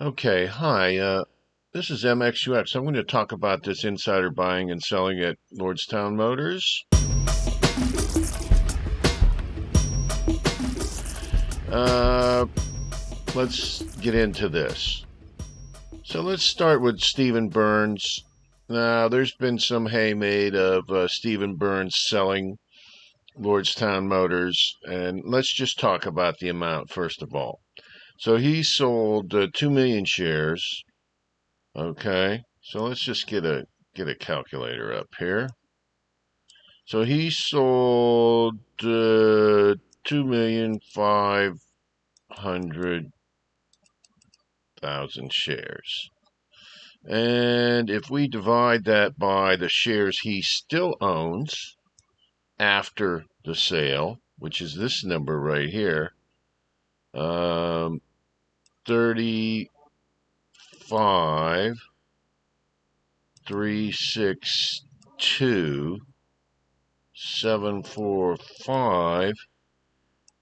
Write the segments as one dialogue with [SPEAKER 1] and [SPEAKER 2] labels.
[SPEAKER 1] Okay, hi. This is MXUX. I'm going to talk about this insider buying and selling at Lordstown Motors. Uh, let's get into this. So let's start with Stephen Burns. Now, there's been some hay made of Stephen Burns selling Lordstown Motors, and let's just talk about the amount first of all. So he sold 2 million shares. Okay, so let's just get a calculator up here. So he sold 2,500,000 shares. And if we divide that by the shares he still owns after the sale, which is this number right here, 35, 362, 745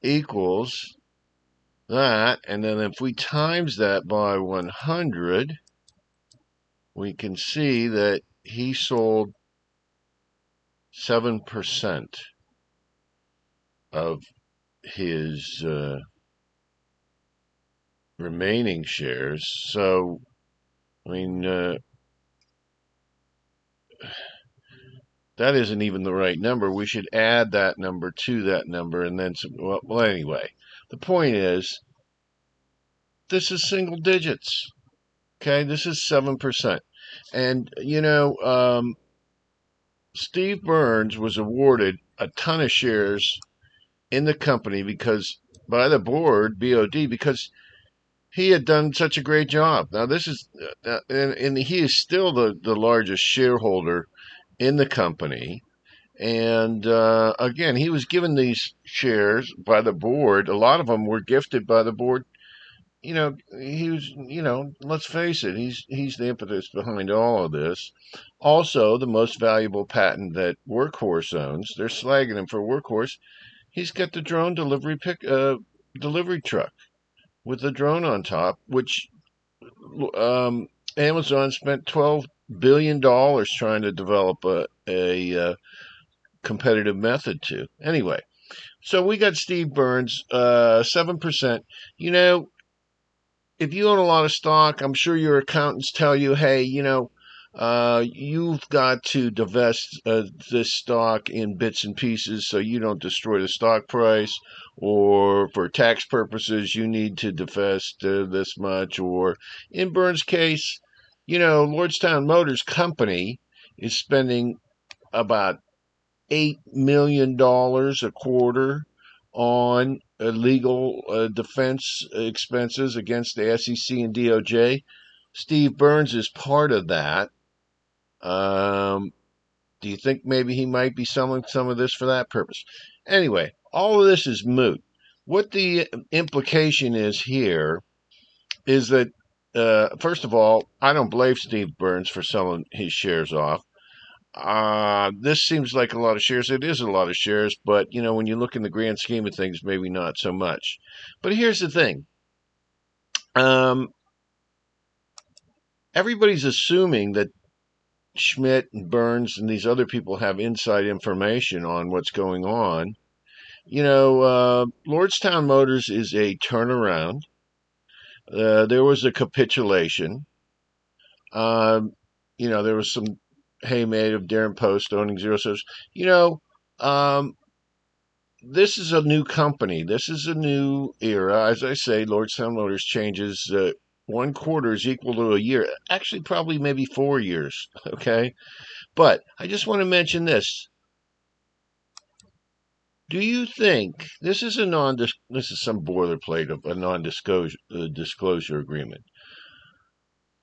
[SPEAKER 1] equals that, and then if we times that by 100, we can see that he sold 7% of his remaining shares. So, I mean, that isn't even the right number. We should add that number to that number and then some. Well, anyway, the point is, this is single digits. Okay, this is 7%. And, Steve Burns was awarded a ton of shares in the company because by the board, BOD, because he had done such a great job. Now, this is, and he is still the largest shareholder in the company. And again, he was given these shares by the board. A lot of them were gifted by the board. He was, let's face it, he's the impetus behind all of this. Also, the most valuable patent that Workhorse owns, they're slagging him for Workhorse. He's got the drone delivery truck with the drone on top, which Amazon spent $12 billion trying to develop a competitive method to. Anyway, so we got Steve Burns, 7%. You know, if you own a lot of stock, I'm sure your accountants tell you, hey, you've got to divest this stock in bits and pieces so you don't destroy the stock price, or for tax purposes, you need to divest this much. Or in Burns' case, Lordstown Motors Company is spending about $8 million a quarter on legal defense expenses against the SEC and DOJ. Steve Burns is part of that. Um, do you think maybe he might be selling some of this for that purpose? Anyway, all of this is moot. What the implication is here is that, first of all, I don't blame Steve Burns for selling his shares off. This seems like a lot of shares. It is a lot of shares, but when you look in the grand scheme of things, maybe not so much. But here's the thing. Um, Everybody's assuming that Schmidt and Burns and these other people have inside information on what's going on. Lordstown Motors is a turnaround. There was a capitulation. Um, there was some hay made of Darren Post owning zero service. Um, this is a new company. This is a new era. As I say, Lordstown Motors changes. 1 quarter is equal to a year. Actually, probably maybe 4 years. Okay. But I just want to mention this. Do you think this is this is some boilerplate of a non-disclosure disclosure agreement?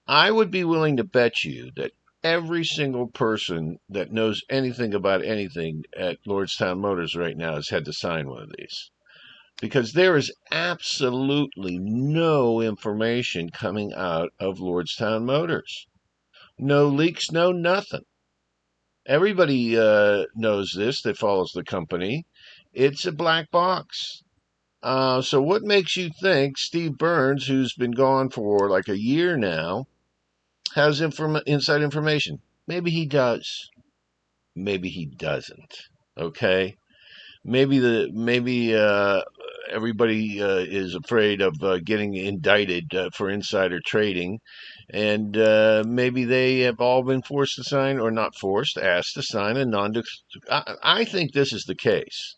[SPEAKER 1] I would be willing to bet you that every single person that knows anything about anything at Lordstown Motors right now has had to sign one of these, because there is absolutely no information coming out of Lordstown Motors. No leaks, no nothing. Everybody knows this that follows the company. It's a black box. So what makes you think Steve Burns, who's been gone for like a year now, has inside information? Maybe he does. Maybe he doesn't. Okay. Maybe everybody is afraid of getting indicted for insider trading, and maybe they have all been forced to sign, or not forced, asked to sign a non. I think this is the case.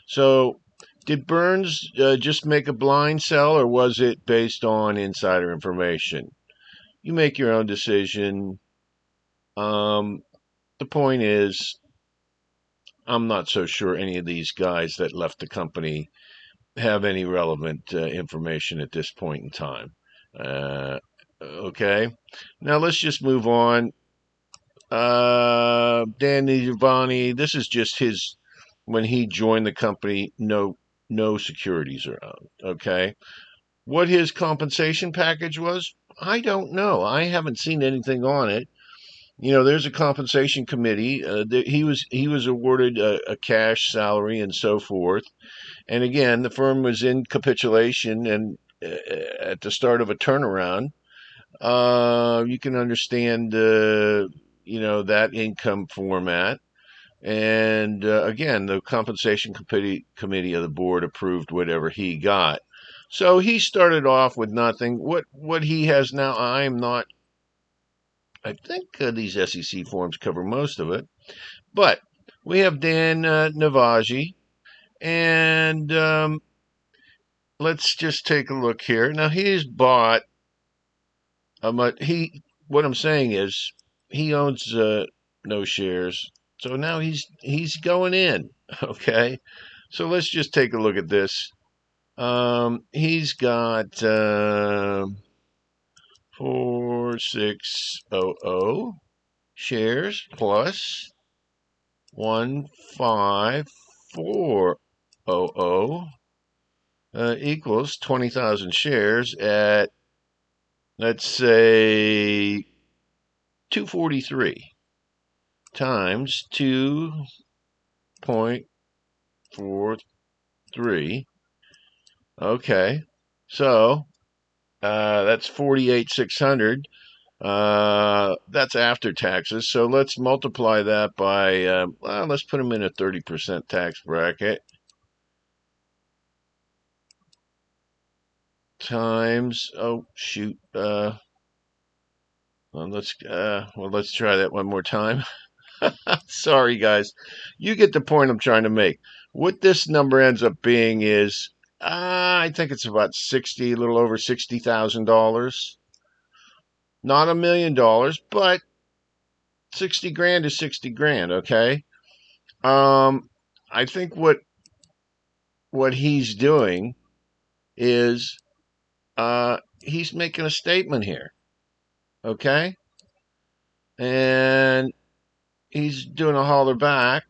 [SPEAKER 1] So, did Burns just make a blind sell, or was it based on insider information? You make your own decision. Um, the point is, I'm not so sure any of these guys that left the company have any relevant information at this point in time. Okay, now let's just move on. Danny Giovanni, this is just his when he joined the company. No securities are owned. Okay, what his compensation package was, I don't know. I haven't seen anything on it. There's a compensation committee. He was awarded a cash salary and so forth. And again, the firm was in capitulation and at the start of a turnaround. You can understand, that income format. And again, the compensation committee of the board approved whatever he got. So he started off with nothing. What he has now, I'm not. I think these SEC forms cover most of it. But we have Dan Navaji, and let's just take a look here. Now he's bought what I'm saying is he owns no shares. So now he's going in. Okay. So let's just take a look at this. He's got 4600 shares plus 15400 equals 20,000 shares at, let's say, 243 times 2.43. Okay, so that's 48,600. That's after taxes. So let's multiply that by, let's put them in a 30% tax bracket. Times, oh shoot, let's try that one more time. Sorry, guys. You get the point I'm trying to make. What this number ends up being is, I think it's about a little over $60,000. Not $1 million, but 60 grand is 60 grand. Okay. I think what he's doing is, he's making a statement here. Okay. And he's doing a holler back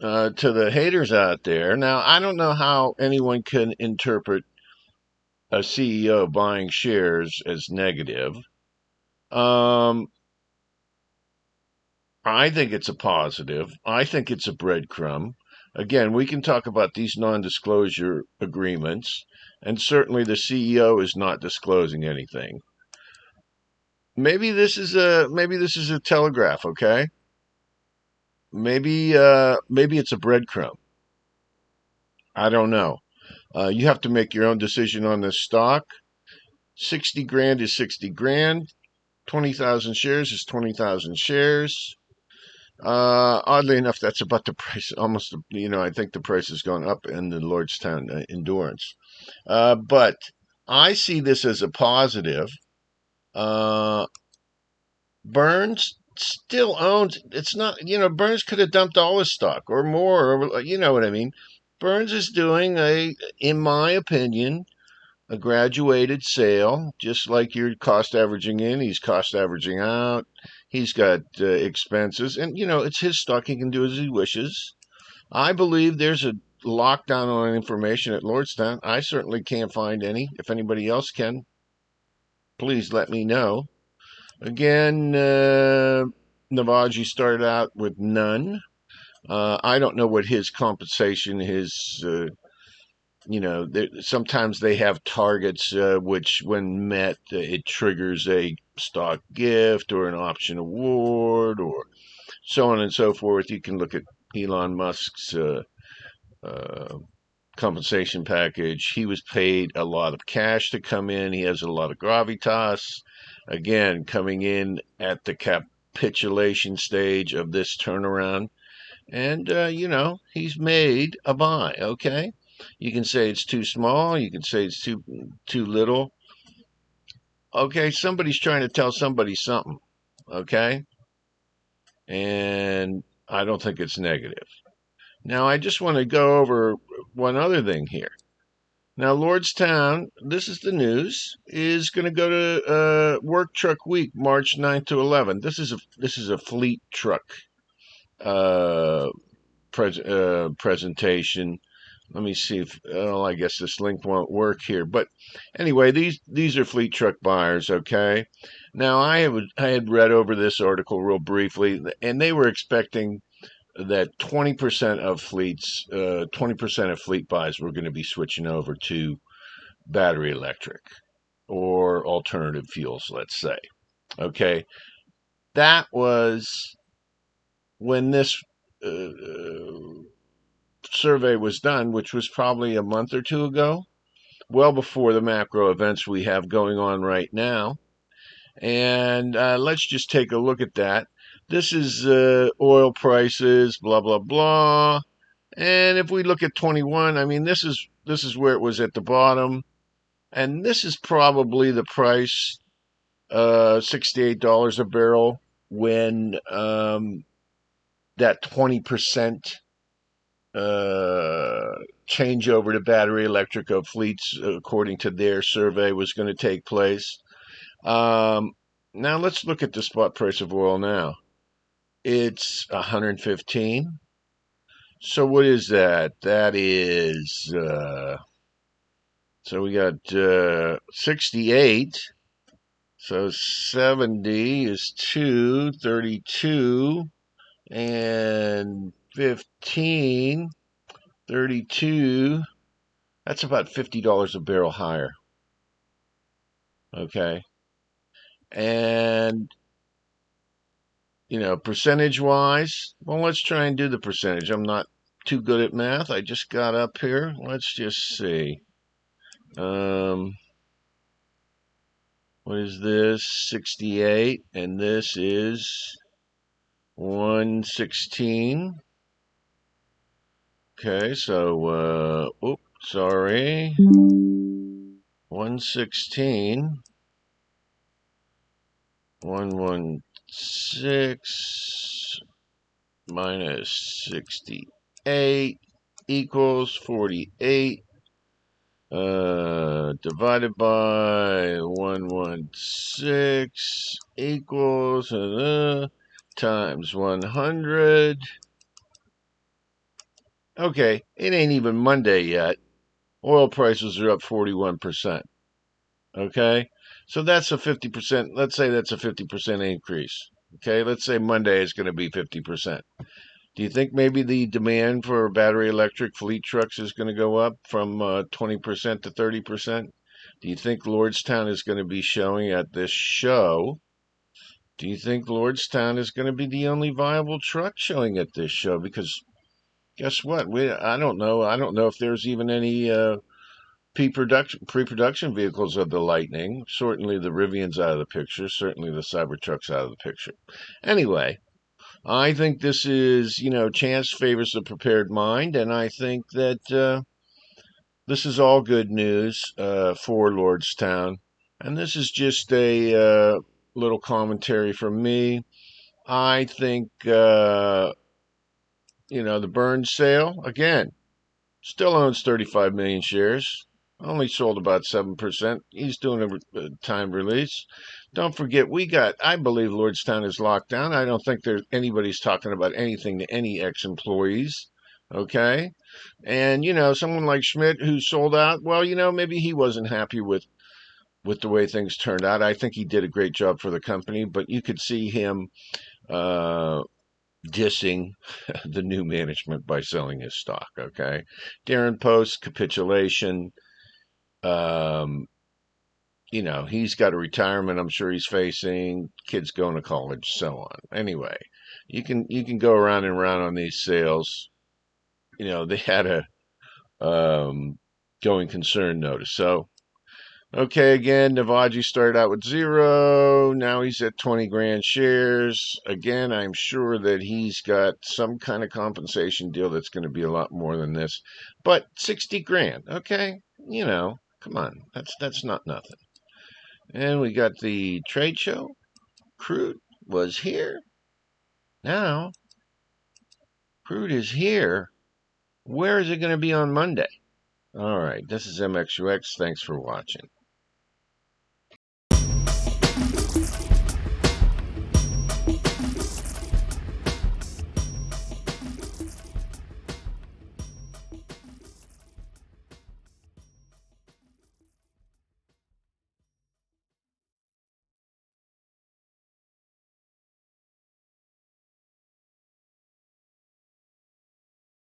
[SPEAKER 1] to the haters out there. Now, I don't know how anyone can interpret a CEO buying shares as negative. I think it's a positive. I think it's a breadcrumb. Again, we can talk about these non-disclosure agreements, and certainly the CEO is not disclosing anything. Maybe this is a telegraph, okay? Maybe it's a breadcrumb. I don't know. You have to make your own decision on this stock. 60 grand is 60 grand. 20,000 shares is 20,000 shares. Oddly enough, that's about the price. Almost, I think the price has gone up in the Lordstown Endurance. But I see this as a positive. Burns still owns. It's not, Burns could have dumped all his stock or more, or you know what I mean. Burns is doing in my opinion, a graduated sale, just like you're cost averaging in, he's cost averaging out. He's got expenses, and it's his stock. He can do as he wishes. I believe there's a lockdown on information at Lordstown. I certainly can't find any. If anybody else can, please let me know. Again, Navaji started out with none. I don't know what his compensation, his sometimes they have targets, which when met, it triggers a stock gift or an option award or so on and so forth. You can look at Elon Musk's uh, compensation package. He was paid a lot of cash to come in. He has a lot of gravitas. Again, coming in at the capitulation stage of this turnaround. And, he's made a buy, okay? You can say it's too small. You can say it's too little. Okay, somebody's trying to tell somebody something, okay? And I don't think it's negative. Now, I just want to go over one other thing here. Now, Lordstown, this is the news, is going to go to Work Truck Week, March 9th to 11th. This is a fleet truck uh, presentation. Let me see if, I guess this link won't work here. But anyway, these are fleet truck buyers, okay? Now, I had read over this article real briefly, and they were expecting that 20% of fleets, 20% of fleet buys were going to be switching over to battery electric or alternative fuels, let's say. Okay. That was when this uh, survey was done, which was probably a month or two ago, well before the macro events we have going on right now. And let's just take a look at that. This is oil prices, blah, blah, blah. And if we look at 21, I mean, this is where it was at the bottom. And this is probably the price, $68 a barrel, when that 20% changeover to battery electric of fleets, according to their survey, was going to take place. Now let's look at the spot price of oil now. It's 115. So what is that? That is, so we got 68. So 70 is 2, 32, and 15, 32. That's about $50 a barrel higher. Okay. And, percentage wise, well, let's try and do the percentage. I'm not too good at math. I just got up here. Let's just see. What is this? 68, and this is 116. Okay, so, sorry. 116. 116 minus 68 equals 48. Divided by 116 equals times 100. Okay, it ain't even Monday yet. Oil prices are up 41%. Okay, so that's a 50%. Let's say that's a 50% increase. Okay, let's say Monday is going to be 50%. Do you think maybe the demand for battery electric fleet trucks is going to go up from 20% to 30%? Do you think Lordstown is going to be showing at this show? Do you think Lordstown is going to be the only viable truck showing at this show? Because guess what? I don't know. I don't know if there's even any pre-production vehicles of the Lightning. Certainly the Rivian's out of the picture. Certainly the Cybertruck's out of the picture. Anyway, I think this is, chance favors the prepared mind, and I think that this is all good news for Lordstown. And this is just a little commentary from me. I think, the Burns sale, again, still owns 35 million shares. Only sold about 7%. He's doing a timed release. Don't forget, I believe Lordstown is locked down. I don't think anybody's talking about anything to any ex-employees. Okay? And, someone like Schmidt who sold out, well, maybe he wasn't happy with the way things turned out. I think he did a great job for the company, but you could see him dissing the new management by selling his stock. Okay, Darren posts capitulation. Um, he's got a retirement. I'm sure he's facing kids going to college, so on. Anyway, you can go around and around on these sales. They had a going concern notice. So okay, again, Navaji started out with 0. Now he's at 20 grand shares. Again, I'm sure that he's got some kind of compensation deal that's going to be a lot more than this. But 60 grand, okay? Come on. That's not nothing. And we got the trade show. Crude was here. Now, crude is here. Where is it going to be on Monday? All right, this is MXUX. Thanks for watching.